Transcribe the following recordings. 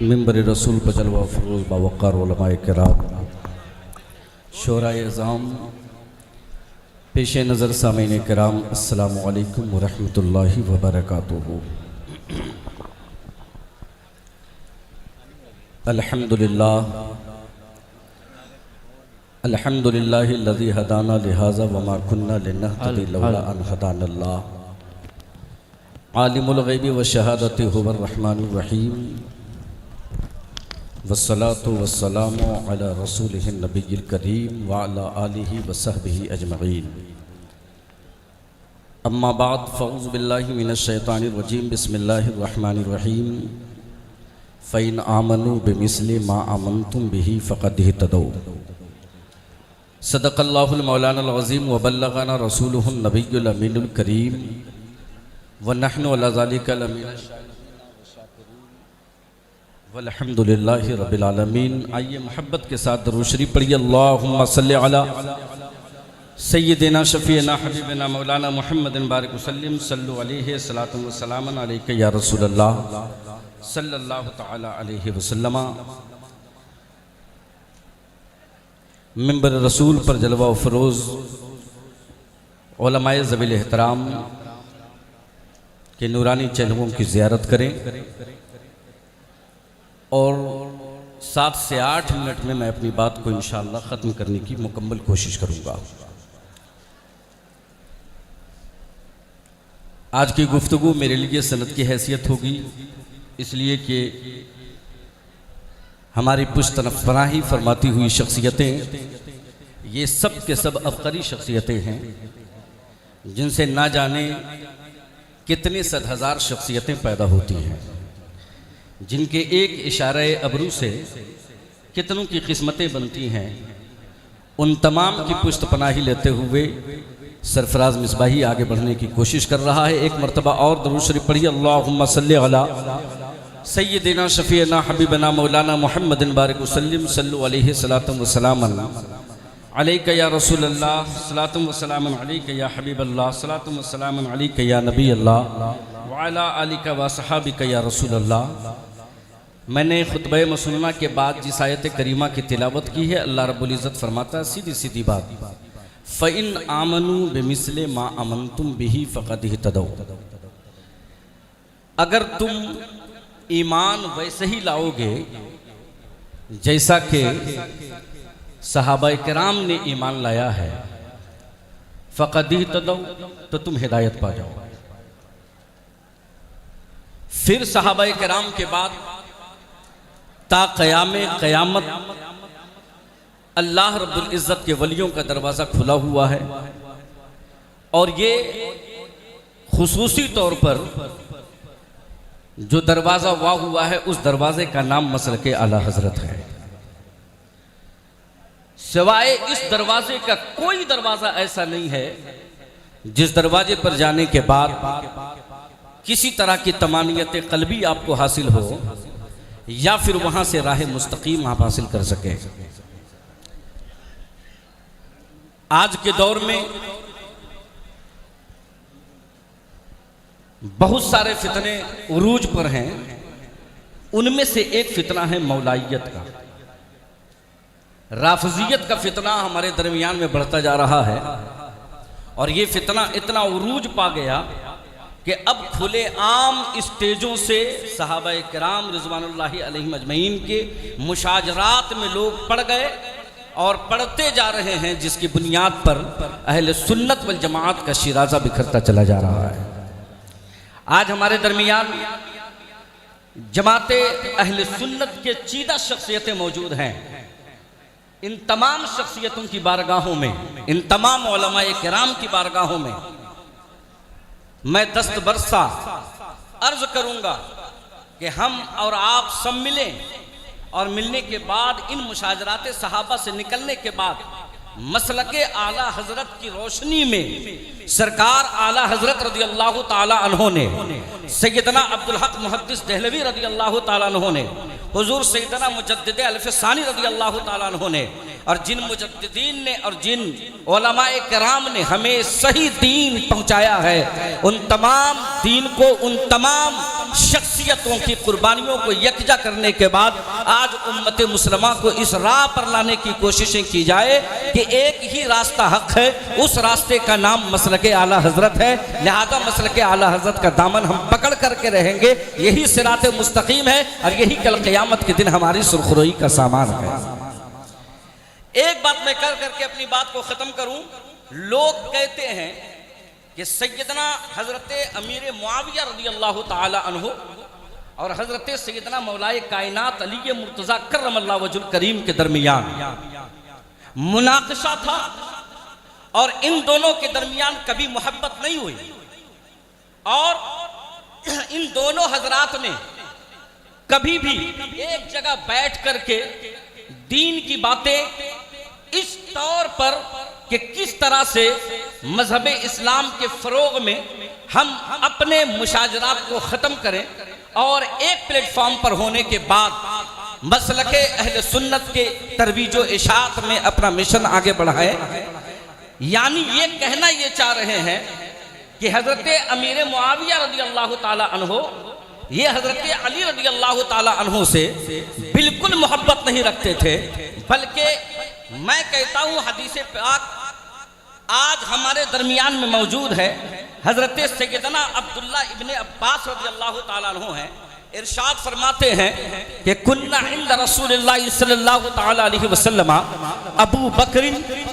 मिंबर रसूल पर जलवा फरोज़ बावक़ार उलमाए किराम शोराए अज़ाम पेश नज़र सामीन किराम अस्सलामु अलैकुम व रहमतुल्लाहि व बरकातुहू। अल्हम्दुलिल्लाहिल्लज़ी हदाना लिहाज़ा व मा कुन्ना लिनहतदी लौला अन हदानल्लाह आलिमुल ग़ैबि व शहादति हुवर रहमानुर रहीम वस्सलातु वस्सलामु अला रसूलिहिन नबिय्यिल करीम व अला आलिहि व सहबिहि अजमईन। अम्मा बाद फ़अऊज़ु बिल्लाहि मिनश शैतानिर रजीम बिस्मिल्लाहिर रहमानिर रहीम। फ़इन आमनू बिमिस्लि मा आमनतुम बिही फ़क़द इहतदौ। सदक़ल्लाहुल मौलानाल अज़ीम व बल्लग़ना रसूलुहुन नबिय्युल अमीनुल करीम व नहनु अला ज़ालिका लमिनश वल्हम्दुलिल्लाहि रब्बिल आलमीन। आइए मोहब्बत के साथ दरूद शरीफ पढ़िए। अल्लाहुम्मा सल्लि अला सय्यिदिना शफ़ीना हबीबिना मौलाना मुहम्मदिन बारिक वसल्लिम सल्लु अलैहि सलातु व सलामन अलैका या रसूलल्लाह सल्लल्लाहु तआला अलैहि वसल्लम। मिंबर रसूल पर जलवा फरोज़ उलमाए ज़वील एहतराम के नूरानी चेहरों की ज़ियारत करें और 7 से 8 मिनट में मैं अपनी बात को इंशाअल्लाह ख़त्म करने की मुकम्मल कोशिश करूँगा। आज की गुफ्तगू मेरे लिए सनद की हैसियत होगी, इसलिए कि हमारी पुश्तनफ़राही फरमाती हुई शख्सियतें ये सब के सब अबकरी शख्सियतें हैं, जिनसे ना जाने कितने सद हज़ार शख्सियतें पैदा होती हैं, जिनके एक इशारे अबरू से कितनों की किस्मतें बनती हैं। उन तमाम की पुश्त पनाही लेते हुए सरफराज मिसबाही आगे बढ़ने की कोशिश कर रहा है। एक मरतबा और दरूद शरीफ पढ़िए। अल्लाहुम्मा सल्लि अला सय्यिदिना शफ़ीना हबीबना मौलाना मुहम्मदिन बारिक वसल्लिम सल्लु अलैहि सलातु व सलामन अलैका या रसूलल्लाह सलातु व सलामन अलैका या हबीबल्लाह सलातु व सलामन अलैका या नबी अल्लाह व अला आलिका व सहाबिका या रसूलल्लाह। मैंने खुतबे मसनूना के बाद जिस आयत करीमा की तिलावत की है, अल्लाह रब्बुल इज़्ज़त फरमाता है सीधी सीधी बात, फ़इन आमनू बिमिस्लि मा आमनतुम बिही फ़क़द इहतदौ। अगर तुम ईमान वैसे ही लाओगे जैसा कि सहाबा किराम ने ईमान लाया है, फ़क़द इहतदौ, तो तुम हिदायत पा जाओ। फिर सहाबा किराम के बाद ता क़यामत अल्लाह रब्बुल इज़्ज़त के वलियों का दरवाज़ा खुला हुआ है, और ये खुसूसी तौर पर जो दरवाज़ा वाह हुआ है उस दरवाज़े का नाम मसलके आला हज़रत है। सिवाय इस दरवाज़े का कोई दरवाज़ा ऐसा नहीं है जिस दरवाजे पर जाने के बाद किसी तरह की तमानियत क़ल्बी आपको हासिल हो या फिर वहां से राह मुस्तकीम आप हासिल कर सके। आज के दौर में बहुत सारे फितने उरूज पर हैं, उनमें से एक फितना है मौलाइयत का। राफजियत का फितना हमारे दरमियान में बढ़ता जा रहा है, और ये फितना इतना उरूज पा गया कि अब खुले आम स्टेजों से सहाबाए किराम रिज़वानुल्लाहि अलैहिम अजमईन के मुशाजरात में लोग पड़ गए और पढ़ते जा रहे हैं, जिसकी बुनियाद पर अहले सुन्नत वल जमात का शिराजा बिखरता चला जा रहा है। आज हमारे दरमियान जमाते अहले सुन्नत के चीदा शख्सियतें मौजूद हैं। इन तमाम शख्सियतों की बारगाहों में, इन तमाम उलमाए किराम की बारगाहों में मैं दस्त बरसा अर्ज करूंगा कि हम और आप सब मिलें, और मिलने के बाद इन मुशाजरात सहाबा से निकलने के बाद मसलके आला हजरत की रोशनी में सरकार आला हजरत रज़ी अल्लाह ताला अन्हो ने, सैयदना अब्दुल हक मुहद्दिस देहलवी रज़ी अल्लाह ताला अन्हो ने, हुजूर सैयदना मुजद्दिद अल्फ़सानी रज़ी अल्लाह ताला अन्हो ने, और जिन मुजद्दिदीन ने और जिन उलमाए किराम ने हमें सही दीन पहुंचाया है, उन तमाम दीन को, उन तमाम शख्सियतों की कुर्बानियों को यकजा करने के बाद आज उम्मत मुसलमा को इस राह पर लाने की कोशिशें की जाए कि एक ही रास्ता हक है, उस रास्ते का नाम मसलके आला हजरत है। लिहाजा मसलके आला हजरत का दामन हम पकड़ करके रहेंगे, यही सिराते मुस्तकीम है और यही कल क़यामत के दिन हमारी सुरखरुई का सामान है। एक बात मैं कर करके अपनी बात को ख़त्म करूं। लोग कहते हैं कि सैयदना हज़रत अमीर मुआविया रज़ियल्लाहु ताला अन्हु और हज़रत सैयदना मौलाए कायनात अली मुर्तज़ा कर्रमल्लाहु वजहुल करीम के दरमियान मुनाक़िशा था और इन दोनों के दरमियान कभी मोहब्बत नहीं हुई और इन दोनों हजरात ने कभी भी एक जगह बैठ करके दीन की बातें इस तौर पर कि किस तरह से मजहब इस्लाम के फरोग में हम अपने मुशाजरात को ख़त्म करें और एक प्लेटफॉर्म पर होने के बाद मसलके अहले सुन्नत के तरवीजो इशाअत में अपना मिशन आगे बढ़ाएं। यानी ये कहना ये चाह रहे हैं कि हज़रत अमीर मुआविया रज़ियल्लाहु ताला अन्हु ये हज़रत अली रज़ियल्लाहु ताला अन्हु से बिल्कुल मोहब्बत नहीं रखते थे, बल्कि मैं कहता हूँ हदीस पाक आज हमारे दरमियान में मौजूद है। हज़रत सैयदना अब्दुल्ला इब्ने अब्बास रज़ियल्लाहु ताला अन्हु हैं, इरशाद फरमाते हैं कि कुन्ना इंद रसूलिल्लाह सल्लल्लाहु ताला अलैहि वसल्लम अबू बकर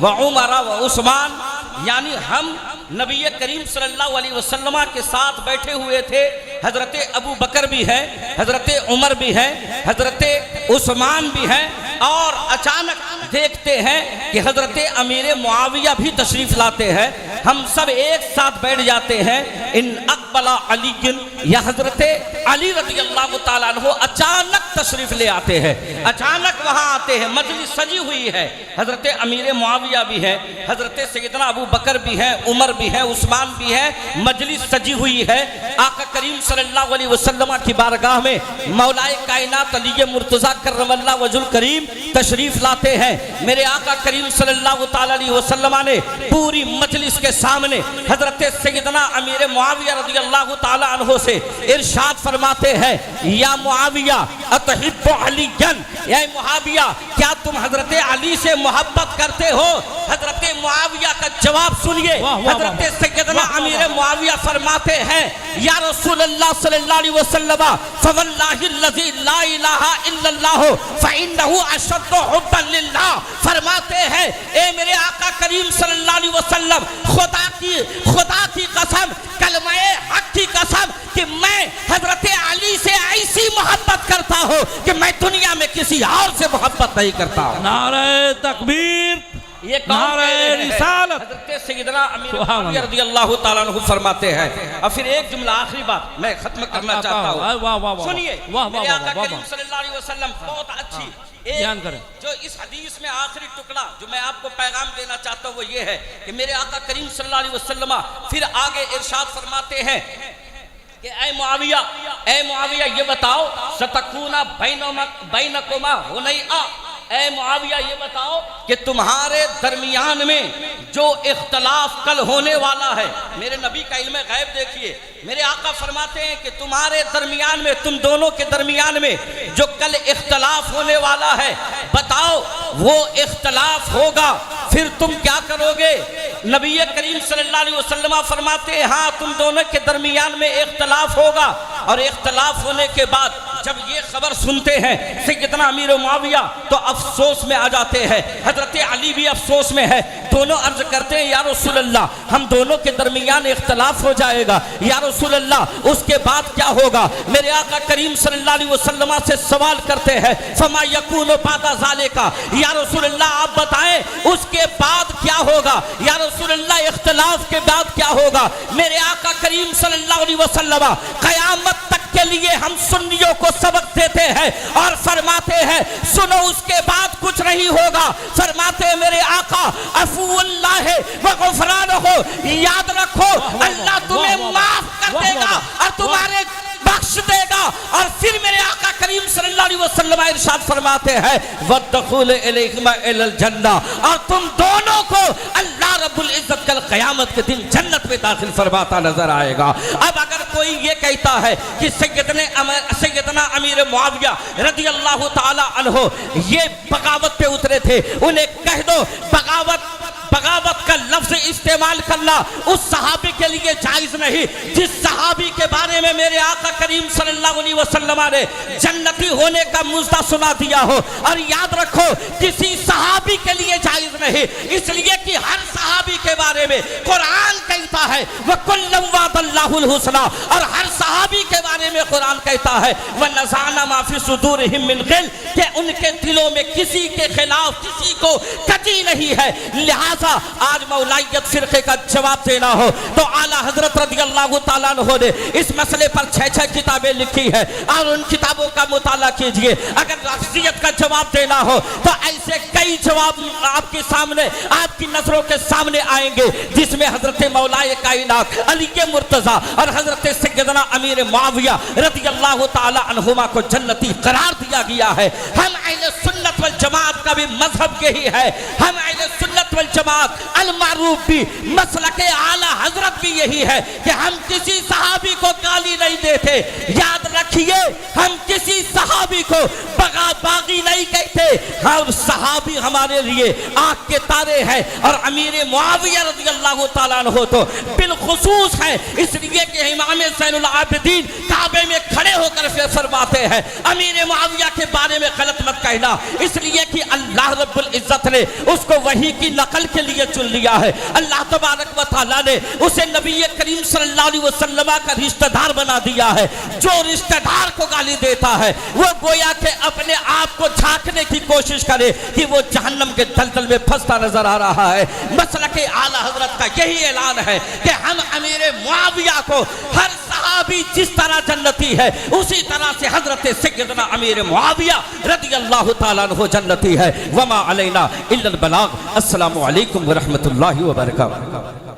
व उमर व उस्मान, यानी हम नबी करीम सल्लल्लाहु अलैहि वसल्लम के साथ बैठे हुए थे। हज़रत अबू बकर भी है, हज़रत उमर भी है, हज़रत उस्मान भी है और अचानक देखते हैं कि हज़रत अमीर मुआविया भी तशरीफ़ लाते हैं। हम सब एक साथ बैठ जाते हैं। इन अक़बला अली या हज़रत अली रज़ियल्लाहु ताला अन्हु अचानक तशरीफ़ ले आते हैं, अचानक वहाँ आते हैं। मजलिस सजी हुई है, हज़रत अमीर मुआविया भी है, हज़रत सैयदना अबू बकर भी है, उमर भी है, उस्मान भी है, मजलिस सजी हुई है। आका करीम सल्लल्लाहु अलैहि वसल्लम की बारगाह में मौलाए कायनात अली मुर्तज़ा कर्रमल्लाहु वजहुल करीम तशरीफ़ लाते हैं। मेरे आका करीम सल्लल्लाहु ताला अलैहि वसल्लम ने पूरी मजलिस के सामने हज़रत सैयदना अमीर मुआविया रज़ियल्लाहु ताला अन्हु से इरशाद फरमाते हैं, या मुआविया अतहिब्बु अलीयन, या मुआविया क्या तुम हज़रत अली से मोहब्बत करते हो? हज़रत मुआविया का जवाब सुनिए। हज़रत सैयदना अमीर मुआविया फरमाते हैं, या रसूलल्लाह सल्लल्लाहु अलैहि वसल्लम फवल्लाहि लज़ी ला इलाहा इल्लल्लाह फइन्नहु अशद्दु हुब्बन लिल्लाह, फरमाते हैं ए मेरे आका करीम सल्लल्लाहु अलैहि वसल्लम, खुदा की कसम, कलमाए हक की कसम कि मैं हज़रत अली से ऐसी मोहब्बत करता हूँ कि मैं दुनिया में किसी और से मोहब्बत नहीं करता। नारे तकबीर, ये नारे रिसालत हज़रत सैयदना अमीर मुआविया रज़ियल्लाहु ताला अन्हु फरमाते हैं। और फिर एक जुमला आखिरी बात मैं खत्म करना चाहता हूँ, सुनिए। मेरे आका करीम सल्लल्लाहु अलैहि वसल्लम बहुत अच्छी ध्यान करें। जो इस हदीस में आखिरी टुकड़ा जो मैं आपको पैगाम देना चाहता हूँ वो ये है कि मेरे आका करीम सल्लल्लाहु अलैहि वसल्लम फिर आगे इरशाद फरमाते हैं कि ऐ मुआविया ये बताओ, सतकूना बैनकुमा हुनैआ, ऐ मुआविया ये बताओ कि तुम्हारे दरमियान में जो इख्तलाफ कल होने वाला है, मेरे नबी का इल्म गैब देखिए, मेरे आका फरमाते हैं कि तुम्हारे दरमियान में, तुम दोनों के दरमियान में जो कल इख्तलाफ होने वाला है, बताओ वो इख्तलाफ होगा फिर तुम क्या करोगे? नबी करीम सल्लल्लाहु अलैहि वसल्लम फरमाते हैं, हाँ तुम दोनों के दरमियान में इख्तलाफ होगा। और इख्तलाफ होने के बाद जब ये खबर सुनते हैं सैयदना अमीर मुआविया तो अफसोस में आ जाते हैं, हज़रत अली भी अफसोस में है। दोनों अर्ज करते हैं, या रसूल अल्लाह हम दोनों के दरमियान इख्तलाफ हो जाएगा, या रसूल अल्लाह उसके बाद क्या होगा? मेरे आका करीम सल्लल्लाहु अलैहि वसल्लम से सवाल करते हैं, फमा यकूनु बादा ज़ालिका, या रसूल अल्लाह आप बताएं उसके बाद क्या होगा? या रसूल अल्लाह इख्तलाफ के बाद क्या होगा? मेरे आका करीम सल्लल्लाहु अलैहि वसल्लम क़यामत तक के लिए हम सुन्नियों को सबक देते हैं और फरमाते हैं, सुनो उसके बाद कुछ नहीं होगा। फरमाते हैं मेरे आका अफ़ुल्लाह व ग़ुफ़रानहु, याद रखो अल्लाह तुम्हें माफ कर देगा और तुम्हारे बख्श देगा। और फिर मेरे आका करीम सल्लल्लाहु अलैहि वसल्लम इरशाद फरमाते हैं वदखुल इलैहिमा इलल जन्ना, और तुम दोनों को अल्लाह रब्बुल इज्जत कल क़यामत के दिन जन्नत में दाखिल फरमाता नजर आएगा। अब अगर कोई ये कहता है कि सैयदना अमीर मुआविया रज़ी अल्लाह ताला अन्हो ये बगावत पे उतरे थे, उन्हें कह दो बगावत का लफ्ज इस्तेमाल करना उस सहाबी के लिए जायज नहीं जिस सहाबी के बारे में मेरे आका करीम सल्लल्लाहु अलैहि वसल्लम ने जन्नती होने का मुज़्ज़ा सुना दिया हो। और याद रखो किसी सहाबी के लिए जायज नहीं, इसलिए कि हर सहाबी के बारे में कुरान कहता है वकुल्लुम वअदल्लाहुल हुस्ना, और हर सहाबी के बारे में कुरान कहता है वनज़अना मा फी सुदूरिहिम मिन गिल, कि उनके दिलों में किसी के खिलाफ किसी को कजी नहीं है। लिहाजा आज मौलाइयत फिरके का जवाब देना हो तो आला हजरत रज़ियल्लाहु ताला अन्हु ने इस मसले पर 6 किताबें लिखी है और उन किताबों का मुताला कीजिए। अगर रफ़ज़ियत का जवाब देना हो तो ऐसे कई जवाब आपके सामने आपकी नजरों के सामने आएंगे जिसमें हजरत मौलाए कायनात अली के मुर्तज़ा और हजरत सैयदना अमीर मुआविया रज़ियल्लाहु ताला अन्हुमा को जन्नती करार दिया गया है। हम अहले सुन्नत वल जमात का भी मजहब यही है, हम अहले सुन्नत वल जमात अल मारूफ भी मसलके आला हजरत भी यही है कि हम किसी सहाबी को गाली नहीं देते। याद रखिए हम किसी सहाबी को बागी नहीं कहते, हम सहाबी हमारे लिए आंख के तारे हैं और अमीर मुआविया रज़ियल्लाहु ताला अन्हु तो बिलखुसूस है, इसलिए कि इमाम ज़ैनुल आबिदीन काबे में खड़े होकर फरमाते हैं अमीर मुआविया के बारे में गलत मत कहना, इसलिए कि अल्लाह रब्बुल इज्जत ने उसको वही की नकल के लिए चुन लिया है। अल्लाह तबारक व तआला ने उसे नबी करीम सल्लल्लाहु अलैहि वसल्लम का रिश्तेदार बना दिया है। जो रिश्तेदार को गाली देता है वो गोया के अपने आप को झांकने की कोशिश करे कि वो जहन्नम के दलदल में फंसता नजर आ रहा है। मसलके आला हजरत का यही ऐलान है कि हम अमीर मुआविया को हर सहाबी जिस तरह जन्नती है उसी तरह से हजरत सैयदना अमीर मुआविया रज़ियल्लाहु ताला अन्हु जन्नती है। वमा अलैना इल्लल बलाग। अस्सलामु अलैकुम व रहमतुल्लाहि व बरकातहू।